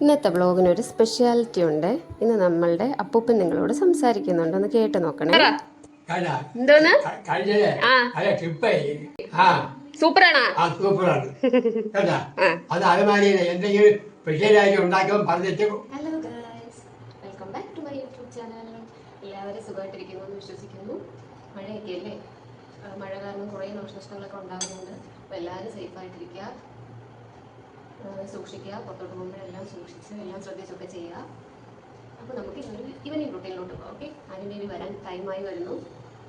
ഇന്നത്തെ വ്ളോഗിനൊരു സ്പെഷ്യാലിറ്റി ഉണ്ട്. ഇന്ന് നമ്മളുടെ അപ്പൂപ്പൻ നിങ്ങളോട് സംസാരിക്കുന്നുണ്ട്, ഒന്ന് കേട്ട് നോക്കണേ. എന്തോന്ന് സൂപ്പറാണോ? Hello guys, welcome back to my YouTube channel. എല്ലാവരും സുഖമായിട്ടിരിക്കുന്നു എന്ന് വിശ്വസിക്കുന്നു. മഴയൊക്കെ അല്ലേ, മഴ കാരണം കുറേ നാശനഷ്ടങ്ങളൊക്കെ ഉണ്ടാകുന്നുണ്ട്. അപ്പോൾ എല്ലാവരും സേഫായിട്ടിരിക്കുക, സൂക്ഷിക്കുക, പുറത്തോട്ട് പോകുമ്പോഴെല്ലാം സൂക്ഷിച്ച് എല്ലാം ശ്രദ്ധിച്ചൊക്കെ ചെയ്യുക. അപ്പോൾ നമുക്ക് ഇന്നൊരു ഈവനിങ് റൂട്ടീനിലോട്ട് പോകാം. ഓക്കെ, അതിൻ്റെ വരാൻ ടൈമായി വരുന്നു.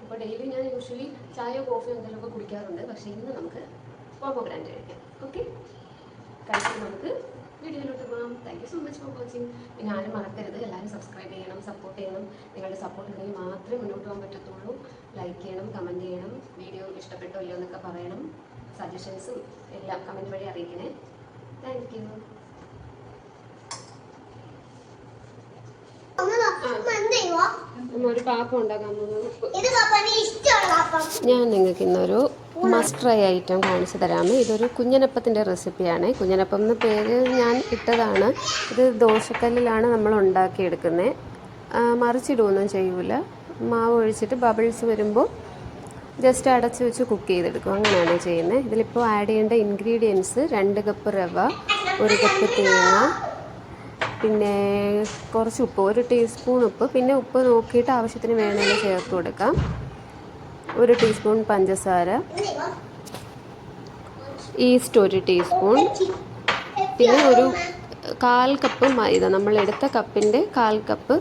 അപ്പോൾ ഡെയിലി ഞാൻ യൂഷ്വലി ചായയോ കോഫിയോ എന്തെങ്കിലുമൊക്കെ കുടിക്കാറുണ്ട്, പക്ഷേ ഇന്ന് നമുക്ക് പോമോഗ്രാനൈറ്റ് കഴിക്കാം. ഓക്കെ, കഴിച്ചിട്ട് നമുക്ക് വീഡിയോയിലോട്ട് പോകാം. Thank you so much for watching. പിന്നെ ആരും മറക്കരുത്, എല്ലാവരും സബ്സ്ക്രൈബ് ചെയ്യണം, സപ്പോർട്ട് ചെയ്യണം. നിങ്ങളുടെ സപ്പോർട്ട് ഉണ്ടെങ്കിൽ മാത്രമേ മുന്നോട്ട് പോകാൻ പറ്റത്തുള്ളൂ. ലൈക്ക് ചെയ്യണം, കമൻറ്റ് ചെയ്യണം, വീഡിയോ ഇഷ്ടപ്പെട്ടോ ഇല്ലയോ എന്നൊക്കെ പറയണം. സജഷൻസും എല്ലാം കമൻറ്റ് വഴി അറിയിക്കണേ. Thank you. ഒരു പാപ്പം ഉണ്ടാക്കാൻ ഞാൻ നിങ്ങൾക്ക് ഇന്നൊരു മസ്റ്റ് ട്രൈ ഐറ്റം കാണിച്ചു തരാമേ. ഇതൊരു കുഞ്ഞനപ്പത്തിൻ്റെ റെസിപ്പിയാണ്. കുഞ്ഞനപ്പം എന്ന പേര് ഞാൻ ഇട്ടതാണ്. ഇത് ദോശക്കല്ലിലാണ് നമ്മൾ ഉണ്ടാക്കിയെടുക്കുന്നത്. മറിച്ചിടുകയൊന്നും ചെയ്യൂല. മാവ് ഒഴിച്ചിട്ട് ബബിൾസ് വരുമ്പോൾ ജസ്റ്റ് അടച്ച് വെച്ച് കുക്ക് ചെയ്തെടുക്കും, അങ്ങനെയാണ് ചെയ്യുന്നത്. ഇതിലിപ്പോൾ ആഡ് ചെയ്യേണ്ട ഇൻഗ്രീഡിയൻസ് 2 കപ്പ് റവ, 1 കപ്പ് തേങ്ങ, പിന്നെ കുറച്ച് ഉപ്പ്, 1 ടീസ്പൂൺ ഉപ്പ്, പിന്നെ ഉപ്പ് നോക്കിയിട്ട് ആവശ്യത്തിന് വേണമെങ്കിൽ ചേർത്ത് കൊടുക്കാം. 1 ടീസ്പൂൺ പഞ്ചസാര, ഈസ്റ്റ് 1 ടീസ്പൂൺ, പിന്നെ ഒരു 1/4 കപ്പ് മൈദ. നമ്മൾ എടുത്ത കപ്പിൻ്റെ 1/4 കപ്പ്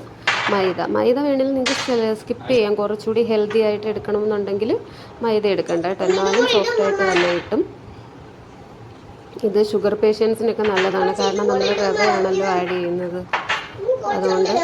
മൈദ. മൈദ വേണമെങ്കിൽ നിങ്ങൾക്ക് സ്കിപ്പ് ചെയ്യാം, കുറച്ചുകൂടി ഹെൽത്തി ആയിട്ട് എടുക്കണമെന്നുണ്ടെങ്കിൽ മൈദ എടുക്കണ്ട കേട്ടോ, എന്നാലും സോഫ്റ്റായിട്ട് തന്നെ കിട്ടും. ഇത് ഷുഗർ പേഷ്യൻസിനൊക്കെ നല്ലതാണ്, കാരണം നമ്മൾ റവയാണല്ലോ ആഡ് ചെയ്യുന്നത്, അതുകൊണ്ട്.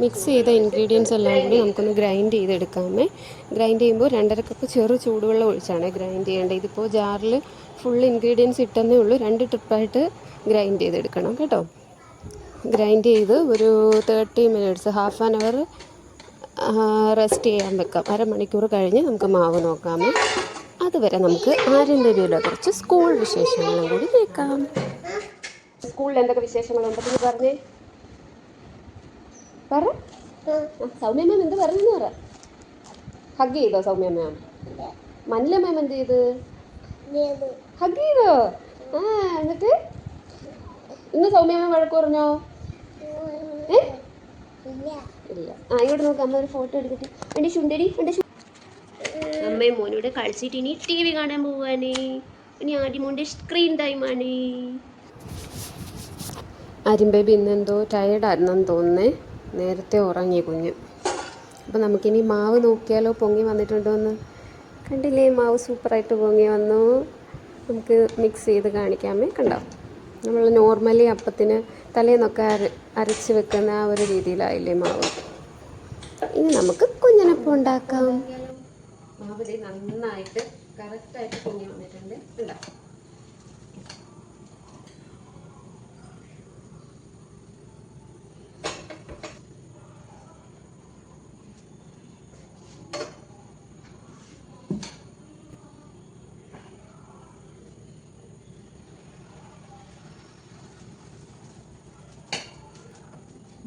മിക്സ് ചെയ്ത ഇൻഗ്രീഡിയൻസ് എല്ലാം കൂടി നമുക്കൊന്ന് ഗ്രൈൻഡ് ചെയ്തെടുക്കാമേ. ഗ്രൈൻഡ് ചെയ്യുമ്പോൾ 2.5 കപ്പ് ചെറു ചൂടുവെള്ളം ഒഴിച്ചാണ് ഗ്രൈൻഡ് ചെയ്യേണ്ടത്. ഇതിപ്പോൾ ജാറിൽ ഫുൾ ഇൻഗ്രീഡിയൻസ് ഇട്ടെന്നേ ഉള്ളൂ, 2 ട്രിപ്പായിട്ട് ഗ്രൈൻഡ് ചെയ്തെടുക്കണം കേട്ടോ. ഗ്രൈൻഡ് ചെയ്ത് ഒരു 30 minutes, half an hour rest ചെയ്യാൻ വെക്കാം. 1/2 മണിക്കൂർ കഴിഞ്ഞ് നമുക്ക് മാവ് നോക്കാമേ. അതുവരെ നമുക്ക് ആരും ബേബിയുടെ കുറച്ച് സ്കൂൾ വിശേഷങ്ങളും കൂടി കേൾക്കാം. സ്കൂളിൽ എന്തൊക്കെ വിശേഷങ്ങളുണ്ടെന്ന് പറഞ്ഞേ, പറ. സൗമ്യ മാം എന്ത് പറഞ്ഞു പറ. ഹഗ് ചെയ്തോ സൗമ്യ മാം? മനില മാം എന്ത് ചെയ്ത്? ഹഗ് ചെയ്തോ? എന്നിട്ട് ഇന്ന് സൗമ്യ മാം വഴക്ക് പറഞ്ഞോ? ഇല്ല. ഇങ്ങോട്ട് നോക്കാം, അമ്മ ഒരു ഫോട്ടോ എടുത്തിട്ട്. എൻ്റെ ചുണ്ടടി, അമ്മയും മോനോട് കളിച്ചിട്ട് ഇനി TV കാണാൻ പോവാനേ. ഇനി ആദ്യം മോൻ്റെ സ്ക്രീൻ ടൈമാണ്. ആര്യം ബേബി ഇന്നെന്തോ ടയേർഡായിരുന്നെന്ന് തോന്നുന്നേ, നേരത്തെ ഉറങ്ങി കുഞ്ഞ്. അപ്പോൾ നമുക്കിനി മാവ് നോക്കിയാലോ, പൊങ്ങി വന്നിട്ടുണ്ടോ എന്ന്. കണ്ടില്ലേ, മാവ് സൂപ്പറായിട്ട് പൊങ്ങി വന്നു. നമുക്ക് മിക്സ് ചെയ്ത് കാണിക്കാമേ. കണ്ടോ, നമ്മൾ നോർമലി അപ്പത്തിന് തലേന്നൊക്കെ അരച്ച് വെക്കുന്ന ആ ഒരു രീതിയിലായില്ലേ മാവ്. ഇനി നമുക്ക് കുഞ്ഞനപ്പം ഉണ്ടാക്കാം. മാവ് നന്നായിട്ട് കറക്റ്റായിട്ട് പൊങ്ങി വന്നിട്ടുണ്ട്. കണ്ടോ,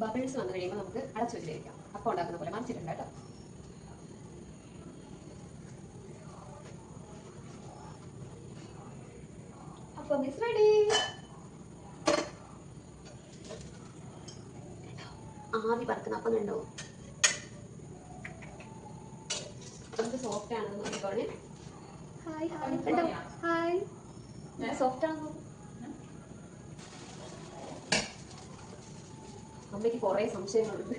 ബബിൾസ് വന്നു കഴിയുമ്പോൾ നമുക്ക് അടച്ചു വെച്ചിരിക്കാം. അപ്പം ഉണ്ടാക്കുന്ന പോലെ മറിച്ചിട്ടുണ്ട് കേട്ടോ. അപ്പം മിക്സ് റെഡി. ആവി പറക്കുന്ന അപ്പം കണ്ടോ, എന്ത് സോഫ്റ്റ് ആണെന്ന് നോക്കിക്കോണേ. ഹായ് ഹായ് കണ്ടോ, ഹായ് സോഫ്റ്റ് ആണെന്ന്. അമ്മയ്ക്ക് കുറേ സംശയങ്ങളുണ്ട്.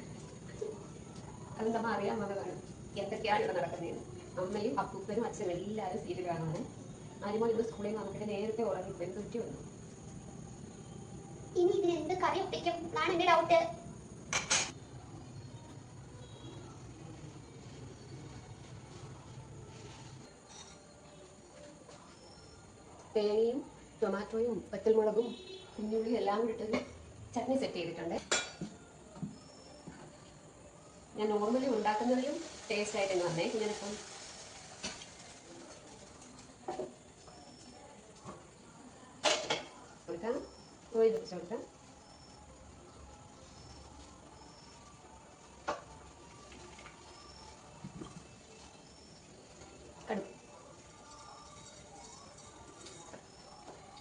അത് നമ്മൾ അറിയാൻ വന്നതാണ് എന്തൊക്കെയാണ് ഇവിടെ നടക്കുന്നതെന്ന്. അമ്മയും അപ്പൂപ്പനും അച്ഛനും എല്ലാവരും സീരിയൽ കാണുന്നത്. അരിമോൾ ഇന്ന് സ്കൂളിൽ നിന്ന് വന്നിട്ട് നേരത്തെ ഉറങ്ങിപ്പോയി. എന്ത് പറ്റി വന്നു? ഇനി ഇതിന് എന്ത് കറി ഒപ്പിക്കും എന്നാണ് എന്റെ ഡൗട്ട്. തേങ്ങയും ടൊമാറ്റോയും വറ്റൽമുളകും കുഞ്ഞുള്ളിയും എല്ലാം കൂടി ഇട്ടൊരു ചട്നി സെറ്റ് ചെയ്തിട്ടുണ്ട്. ഞാൻ നോർമലി ഉണ്ടാക്കുന്നതിലും ടേസ്റ്റ് ആയിട്ട് വന്നേ കുഞ്ഞിനിപ്പം. കൊടുക്കാം, ഓയിൽ വെച്ച് കൊടുക്കാം. കടുക്.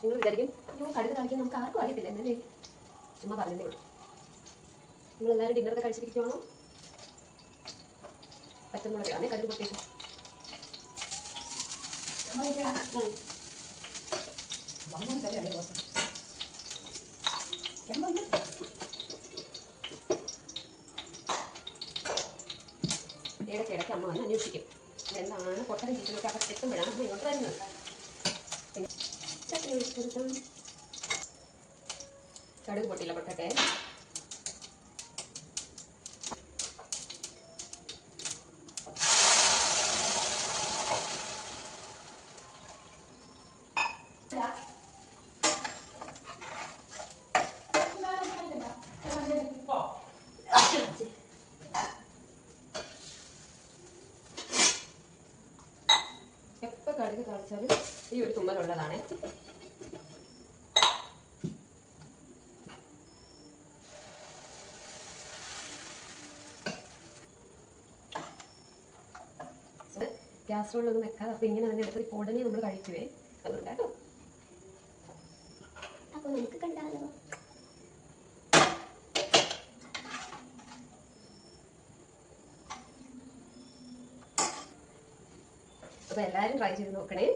നിങ്ങൾ വിചാരിക്കും കടുക് താളിക്കാൻ നമുക്ക് ആർക്കും അറിയത്തില്ല എന്നല്ലേ? ചുമ്മാ പറഞ്ഞതേ ഉള്ളൂ. നിങ്ങളെല്ലാവരും ഡിന്നറൊക്കെ കഴിച്ചിരിക്കുവാണോ? പച്ചമുളകാണ് കടുക് പൊട്ടിയിട്ട്. ഇടയ്ക്കിടയ്ക്ക് അമ്മ വന്ന് അന്വേഷിക്കും എന്താണ് പൊട്ടൻ ചീറ്റിലൊക്കെ അവിടെ എത്തുമ്പോഴാണ് അമ്മ ഇങ്ങോട്ട് വരുന്നത്. ചട്നി ഒഴിച്ചെടുക്കാം. കടുക് പൊട്ടിയില്ല, പൊട്ടട്ടെ. എപ്പോൾ കടുക് താളിച്ചാലും ഈ ഒരു തുമ്മലുള്ളതാണ്. കാസറോളൊന്നും വെക്കാതെ അപ്പം ഇങ്ങനെ തന്നെ എടുത്ത് ഉടനെ നമ്മൾ കഴിക്കുവേ. അതുകൊണ്ട് കേട്ടോ. അപ്പൊ നമുക്ക് കണ്ടാലോ? അപ്പോൾ എല്ലാവരും ട്രൈ ചെയ്ത് നോക്കണേ.